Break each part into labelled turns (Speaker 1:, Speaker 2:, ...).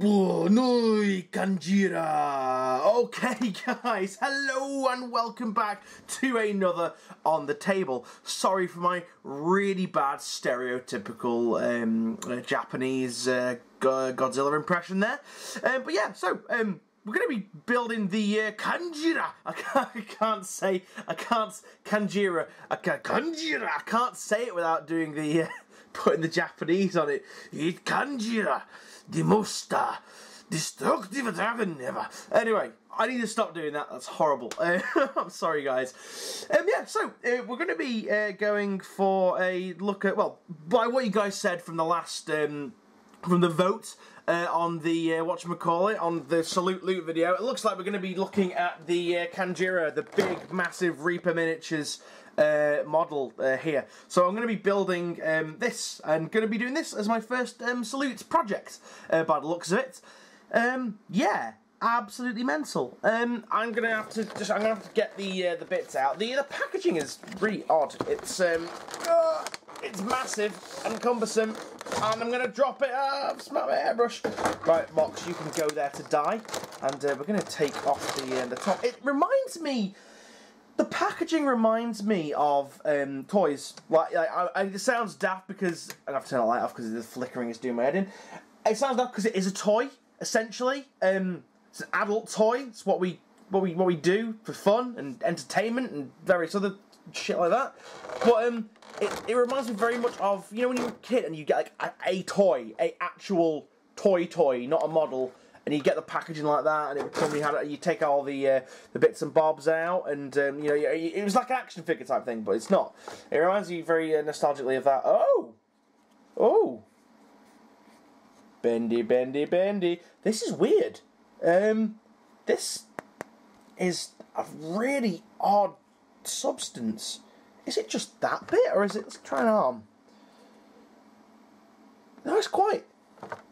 Speaker 1: Oh, no, khanjira. Okay, guys, hello and welcome back to another On the Table. Sorry for my really bad stereotypical Japanese Godzilla impression there. But yeah, so we're going to be building the khanjira. I can't say it without doing the putting the Japanese on it. It khanjira. The most destructive dragon ever. Anyway, I need to stop doing that. That's horrible. I'm sorry, guys. Yeah, so we're going to be going for a look at, well, by what you guys said from the last, from the vote on the, whatchamacallit, on the Salute Loot video, it looks like we're going to be looking at the khanjira, the big, massive Reaper miniatures model here. So I'm going to be building this, and going to be doing this as my first Salute project, by the looks of it. Yeah, absolutely mental. I'm gonna have to get the bits out. The packaging is really odd. It's massive and cumbersome, and I'm gonna drop it. I've smacked my hairbrush. Right, Mox, you can go there to die, and we're gonna take off the top. It reminds me. The packaging reminds me of toys. Like it sounds daft because I have to turn the light off because the flickering is doing my head in. It sounds daft because it is a toy, essentially. It's an adult toy. It's what we do for fun and entertainment and various other shit like that. But it reminds me very much of, you know, when you're a kid and you get like a toy, a actual toy, not a model. And you get the packaging like that, and it probably had. You take all the bits and bobs out, and you know, it was like an action figure type thing, but it's not. It reminds you very nostalgically of that. Oh, bendy. This is weird. This is a really odd substance. Is it just that bit, or is it? Let's try an arm. No, it's quite.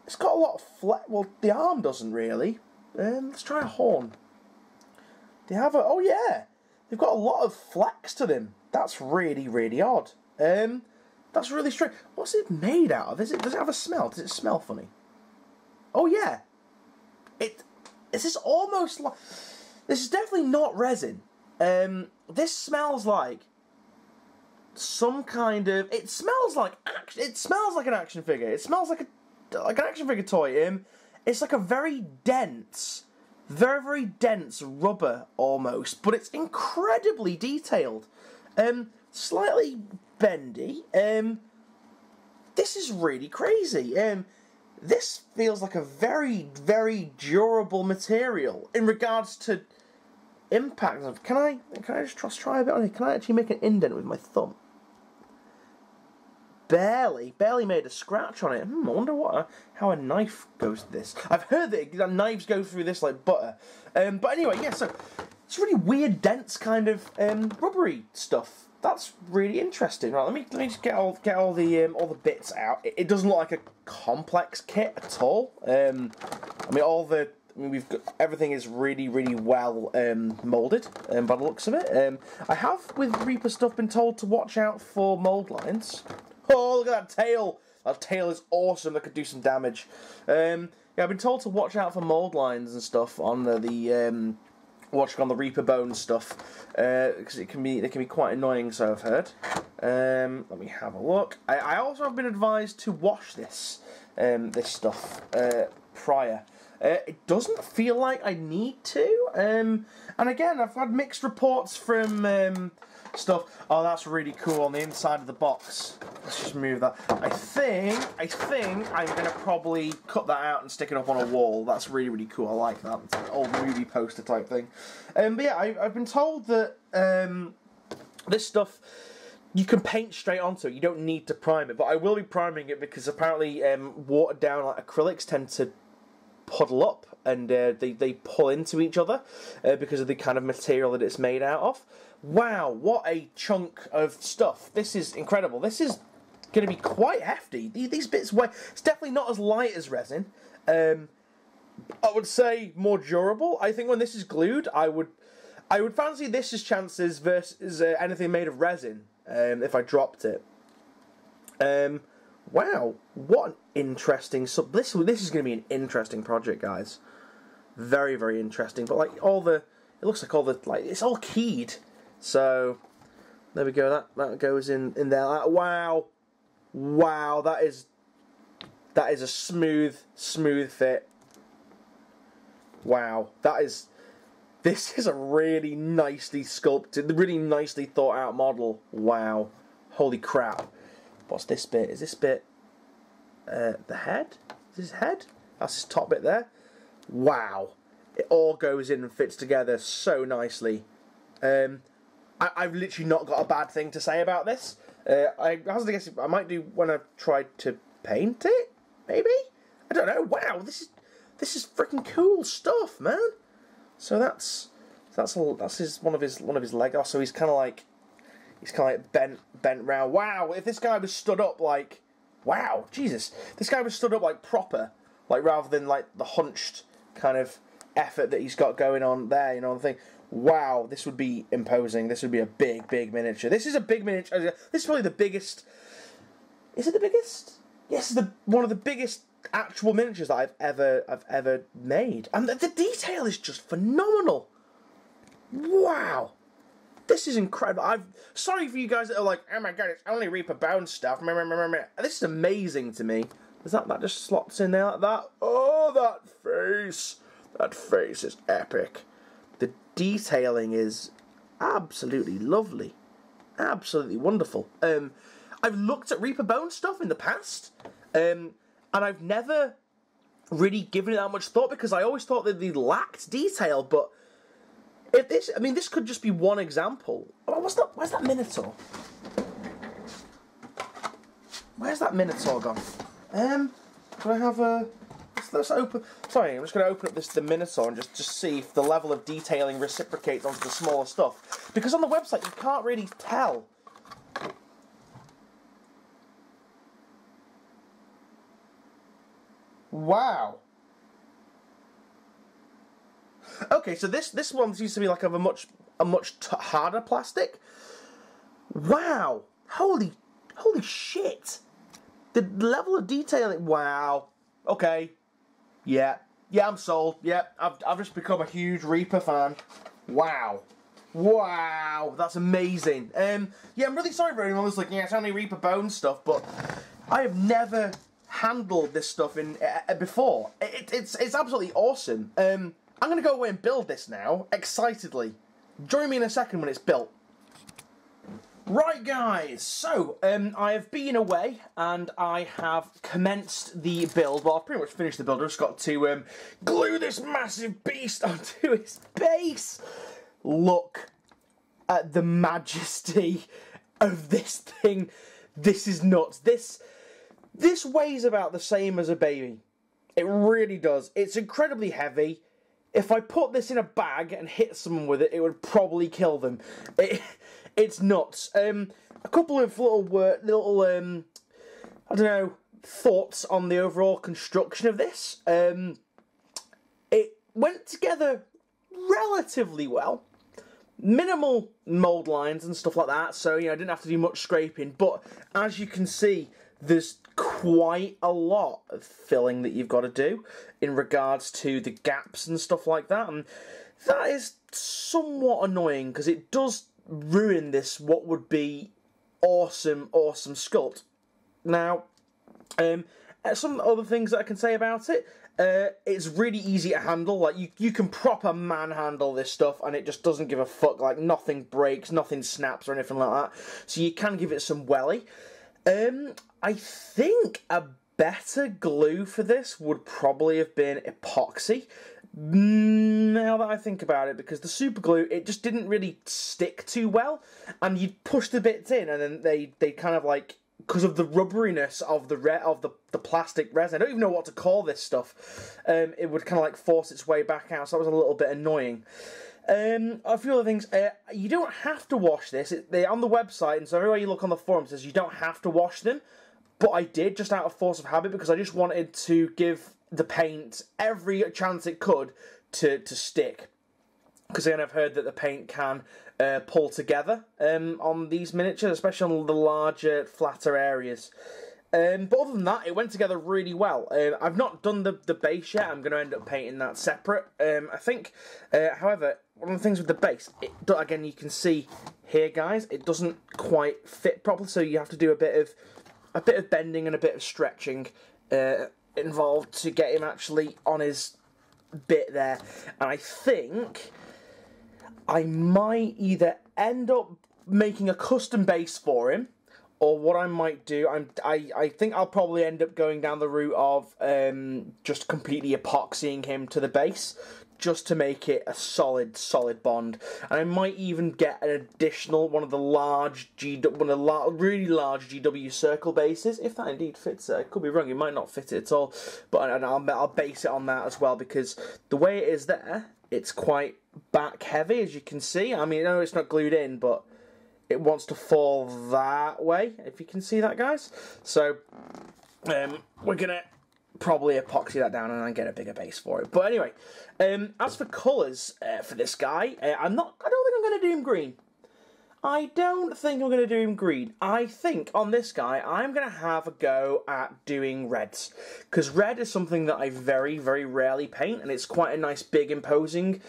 Speaker 1: It's got a lot of flex. Well, the arm doesn't really. Let's try a horn. They have a. Oh yeah, they've got a lot of flex to them. That's really, really odd. That's really strange. What's it made out of? Does it have a smell? Does it smell funny? Oh yeah. This is almost like. This is definitely not resin. This smells like some kind of. It smells like action. It smells like an action figure. It smells like an action figure toy. It's like a very dense, very dense rubber almost, but it's incredibly detailed. Slightly bendy. This is really crazy. This feels like a very, very durable material in regards to impact. Can I just try a bit on here? Can I actually make an indent with my thumb? Barely made a scratch on it. I wonder how a knife goes to this. I've heard that knives go through this like butter. But anyway, yeah. So it's really weird, dense kind of rubbery stuff. That's really interesting. Right, let me just get all the bits out. It doesn't look like a complex kit at all. We've got everything is really, really well moulded by the looks of it. I have with Reaper stuff been told to watch out for mould lines. Oh, look at that tail! That tail is awesome. That could do some damage. Yeah, I've been told to watch out for mould lines and stuff on the Reaper bone stuff because they can be quite annoying. So I've heard. Let me have a look. I also have been advised to wash this stuff prior. It doesn't feel like I need to. And again, I've had mixed reports from stuff. Oh, that's really cool on the inside of the box. Let's just move that. I think I'm gonna probably cut that out and stick it up on a wall. That's really, really cool. I like that. It's like an old movie poster type thing. But yeah, I've been told that this stuff you can paint straight onto it. You don't need to prime it. But I will be priming it because apparently watered down like acrylics tend to puddle up and they pull into each other because of the kind of material that it's made out of. Wow, what a chunk of stuff. This is incredible. This is going to be quite hefty. These bits weigh. It's definitely not as light as resin. I would say more durable. I think when this is glued, I would fancy this as chances versus anything made of resin if I dropped it. Wow, what an interesting... This is going to be an interesting project, guys. Very, very interesting. But, like, all the... It looks like all the... Like, it's all keyed. So, there we go. That goes in there. Wow. Wow, that is a smooth fit. Wow, this is a really nicely sculpted, really nicely thought out model. Wow, holy crap. What's this bit? Is this bit the head? Is this head? That's his top bit there. Wow, it all goes in and fits together so nicely. I've literally not got a bad thing to say about this. I guess I might do when I've tried to paint it, maybe? I don't know. Wow, this is freaking cool stuff, man. So that's one of his Legos. So he's kind of like bent round. Wow, if this guy was stood up like, wow, Jesus, this guy was stood up like proper, like rather than like the hunched kind of effort that he's got going on there, you know, the thing. Wow, this would be imposing. This would be a big miniature. This is a big miniature. This is probably the biggest. Is it the biggest? Yes, one of the biggest actual miniatures that I've ever made, and the detail is just phenomenal. Wow, this is incredible. Sorry for you guys that are like, oh my god, it's only Reaper Bone stuff. This is amazing to me. Is that just slots in there like that? Oh, that face is epic. The detailing is absolutely lovely, absolutely wonderful. I've looked at Reaper Bone stuff in the past, and I've never really given it that much thought because I always thought that they lacked detail. But this could just be one example. Oh, where's that Minotaur? Where's that Minotaur gone? Can I have a? Let's open. Sorry, I'm just going to open up the Minotaur and just see if the level of detailing reciprocates onto the smaller stuff. Because on the website you can't really tell. Wow. Okay, so this one seems to be like of a much harder plastic. Wow. Holy shit. The level of detailing. Wow. Okay. Yeah, I'm sold. Yeah, I've just become a huge Reaper fan. Wow, that's amazing. Yeah, I'm really sorry for anyone who's like, yeah, it's only Reaper Bone stuff, but I have never handled this stuff before. It's absolutely awesome. I'm gonna go away and build this now, excitedly. Join me in a second when it's built. Right, guys, so I have been away and I have commenced the build. Well, I've pretty much finished the build. I've just got to glue this massive beast onto its base. Look at the majesty of this thing. This is nuts. This weighs about the same as a baby. It really does. It's incredibly heavy. If I put this in a bag and hit someone with it, it would probably kill them. It's nuts. A couple of little I don't know, thoughts on the overall construction of this. It went together relatively well. Minimal mould lines and stuff like that, so I didn't have to do much scraping. But as you can see, there's quite a lot of filling that you've got to do in regards to the gaps and stuff like that, and that is somewhat annoying because it does ruin this what would be awesome sculpt. Now, some other things that I can say about it. It's really easy to handle. Like you can proper manhandle this stuff, and it just doesn't give a fuck. Like nothing breaks, nothing snaps, or anything like that. So you can give it some welly. I think a better glue for this would probably have been epoxy. Now that I think about it, because the super glue, it just didn't really stick too well, and you'd push the bits in, and then they kind of like, because of the rubberiness of the plastic resin, I don't even know what to call this stuff, it would kind of like force its way back out, so that was a little bit annoying. A few other things. You don't have to wash this. They're on the website, and so everywhere you look on the forum it says you don't have to wash them, but I did just out of force of habit because I just wanted to give the paint every chance it could to stick. Because again, I've heard that the paint can pull together on these miniatures, especially on the larger, flatter areas. But other than that, it went together really well. I've not done the base yet. I'm going to end up painting that separate. I think, however, one of the things with the base, again, you can see here, guys, it doesn't quite fit properly, so you have to do a bit of bending and a bit of stretching involved to get him actually on his bit there. And I think I might either end up making a custom base for him, or what I might do, I think I'll probably end up going down the route of just completely epoxying him to the base, just to make it a solid bond. And I might even get an additional one of the really large GW circle bases, if that indeed fits it. I could be wrong, it might not fit it at all, but I'll base it on that as well, because the way it is there, it's quite back heavy, as you can see. I mean, I know it's not glued in, but it wants to fall that way, if you can see that, guys. So, we're going to probably epoxy that down and then get a bigger base for it. But anyway, as for colours for this guy, I don't think I'm going to do him green. I don't think I'm going to do him green. I think on this guy, I'm going to have a go at doing reds. Because red is something that I very, very rarely paint, and it's quite a nice, big, imposing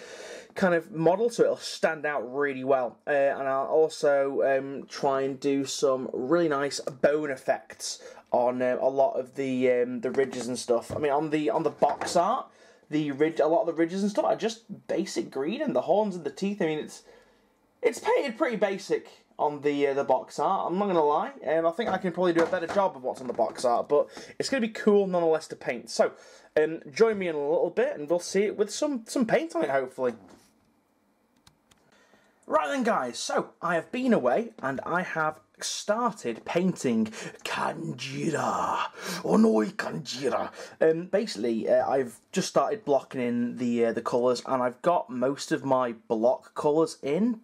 Speaker 1: kind of model, so it'll stand out really well. And I'll also try and do some really nice bone effects on a lot of the ridges and stuff. I mean, on the box art, a lot of the ridges and stuff are just basic green, and the horns and the teeth. I mean, it's painted pretty basic on the box art. I'm not gonna lie, I think I can probably do a better job of what's on the box art, but it's gonna be cool nonetheless to paint. So, join me in a little bit, and we'll see it with some paint on it, hopefully. Right then, guys, so I have been away and I have started painting khanjira. Oh no, khanjira. Basically, I've just started blocking in the colours, and I've got most of my block colours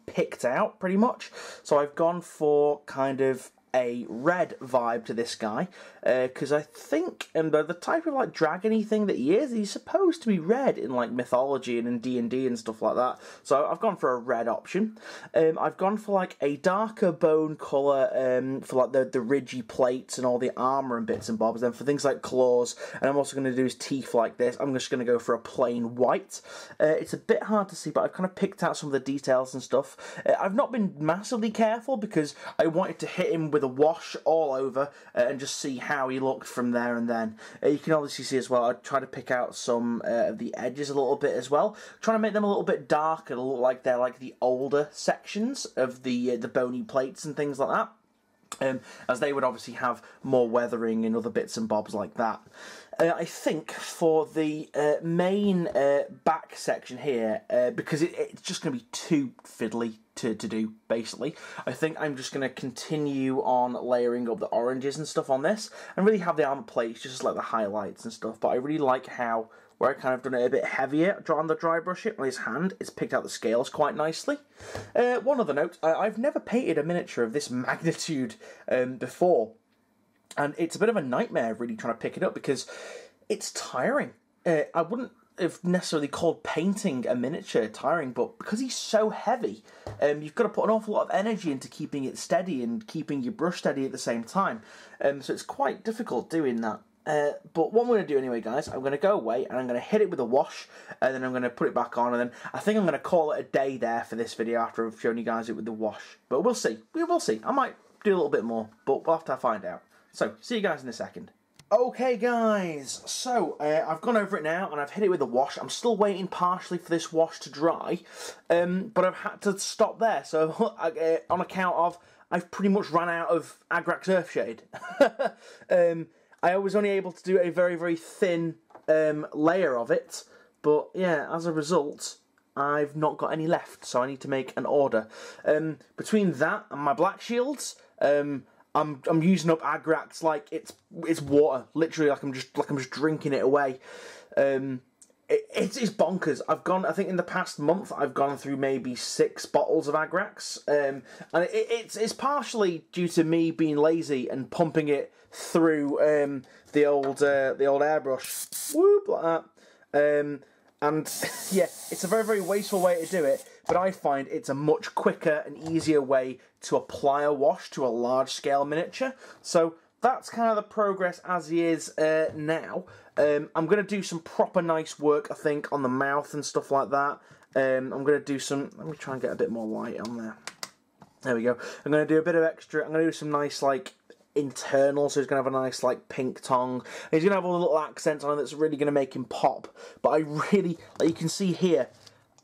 Speaker 1: picked out pretty much. So I've gone for kind of a red vibe to this guy, because I think the type of like dragony thing that he is, he's supposed to be red in like mythology and in D&D and stuff like that. So I've gone for a red option. I've gone for like a darker bone colour for like the ridgy plates and all the armour and bits and bobs. Then for things like claws, and I'm also going to do his teeth like this, I'm just going to go for a plain white. It's a bit hard to see, but I've kind of picked out some of the details and stuff. I've not been massively careful because I wanted to hit him with a wash all over and just see how he looked from there and then. You can obviously see as well, I try to pick out some of the edges a little bit as well, trying to make them a little bit darker to look like they're like the older sections of the bony plates and things like that. As they would obviously have more weathering and other bits and bobs like that. I think for the main back section here, because it's just going to be too fiddly to do, basically, I think I'm just going to continue on layering up the oranges and stuff on this, and really have the armour plates just like the highlights and stuff. But I really like how, where I kind of done it a bit heavier on the dry brush it on his hand, it's picked out the scales quite nicely. One other note, I've never painted a miniature of this magnitude before, and it's a bit of a nightmare really trying to pick it up because it's tiring. I wouldn't have necessarily called painting a miniature tiring, but because he's so heavy, you've got to put an awful lot of energy into keeping it steady and keeping your brush steady at the same time. So it's quite difficult doing that. But what I'm going to do anyway, guys, I'm going to go away and I'm going to hit it with a wash, and then I'm going to put it back on, and then I think I'm going to call it a day there for this video after I've shown you guys it with the wash. But we'll see. We will see. I might do a little bit more, but we'll have to find out. So, see you guys in a second. Okay guys, so I've gone over it now and I've hit it with a wash. I'm still waiting partially for this wash to dry, but I've had to stop there. So on account of I've pretty much run out of Agrax Earthshade. I was only able to do a very, very thin layer of it, but yeah, as a result, I've not got any left, so I need to make an order. Between that and my black shields, I'm using up Agrax like it's water, literally like I'm just drinking it away. It's bonkers. I think in the past month I've gone through maybe 6 bottles of Agrax, and it's partially due to me being lazy and pumping it through the old airbrush, whoop, like that. And yeah, it's a very, very wasteful way to do it, but I find it's a much quicker and easier way to apply a wash to a large scale miniature. So that's kind of the progress as he is now. I'm going to do some proper nice work, I think, on the mouth and stuff like that. I'm going to do some... Let me try and get a bit more light on there. There we go. I'm going to do a bit of extra... I'm going to do some nice, like, internal, so he's going to have a nice, like, pink tongue. And he's going to have all the little accents on it that's really going to make him pop. But I really... Like you can see here,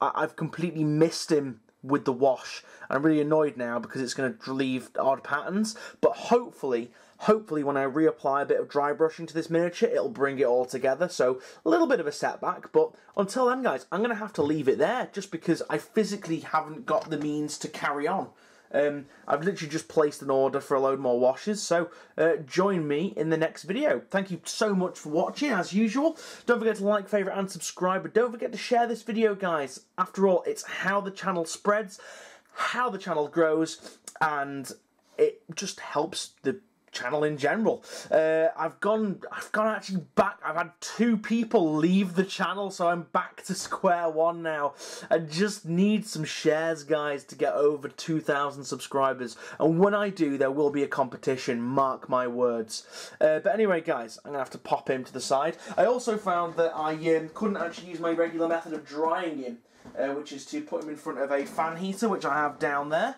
Speaker 1: I've completely missed him with the wash. I'm really annoyed now because it's going to leave odd patterns. But hopefully when I reapply a bit of dry brushing to this miniature, it'll bring it all together. So a little bit of a setback, but until then, guys, I'm going to have to leave it there just because I physically haven't got the means to carry on. I've literally just placed an order for a load more washes, so join me in the next video. Thank you so much for watching, as usual. Don't forget to like, favourite and subscribe, but don't forget to share this video, guys. After all, it's how the channel spreads, how the channel grows, and it just helps the channel in general. I've gone actually back. I've had 2 people leave the channel, so I'm back to square one now. I just need some shares, guys, to get over 2,000 subscribers, and when I do, there will be a competition, mark my words. But anyway, guys, I'm gonna have to pop him to the side. I also found that I couldn't actually use my regular method of drying him, which is to put him in front of a fan heater, which I have down there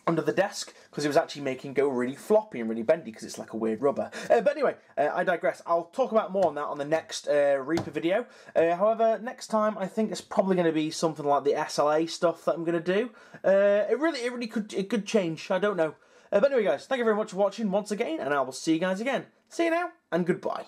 Speaker 1: under the desk, because it was actually making it go really floppy and really bendy because it's like a weird rubber. But anyway, I digress. I'll talk about more on that on the next Reaper video. However, next time I think it's probably going to be something like the SLA stuff that I'm going to do. It could change. I don't know. But anyway, guys, thank you very much for watching once again, and I will see you guys again. See you now, and goodbye.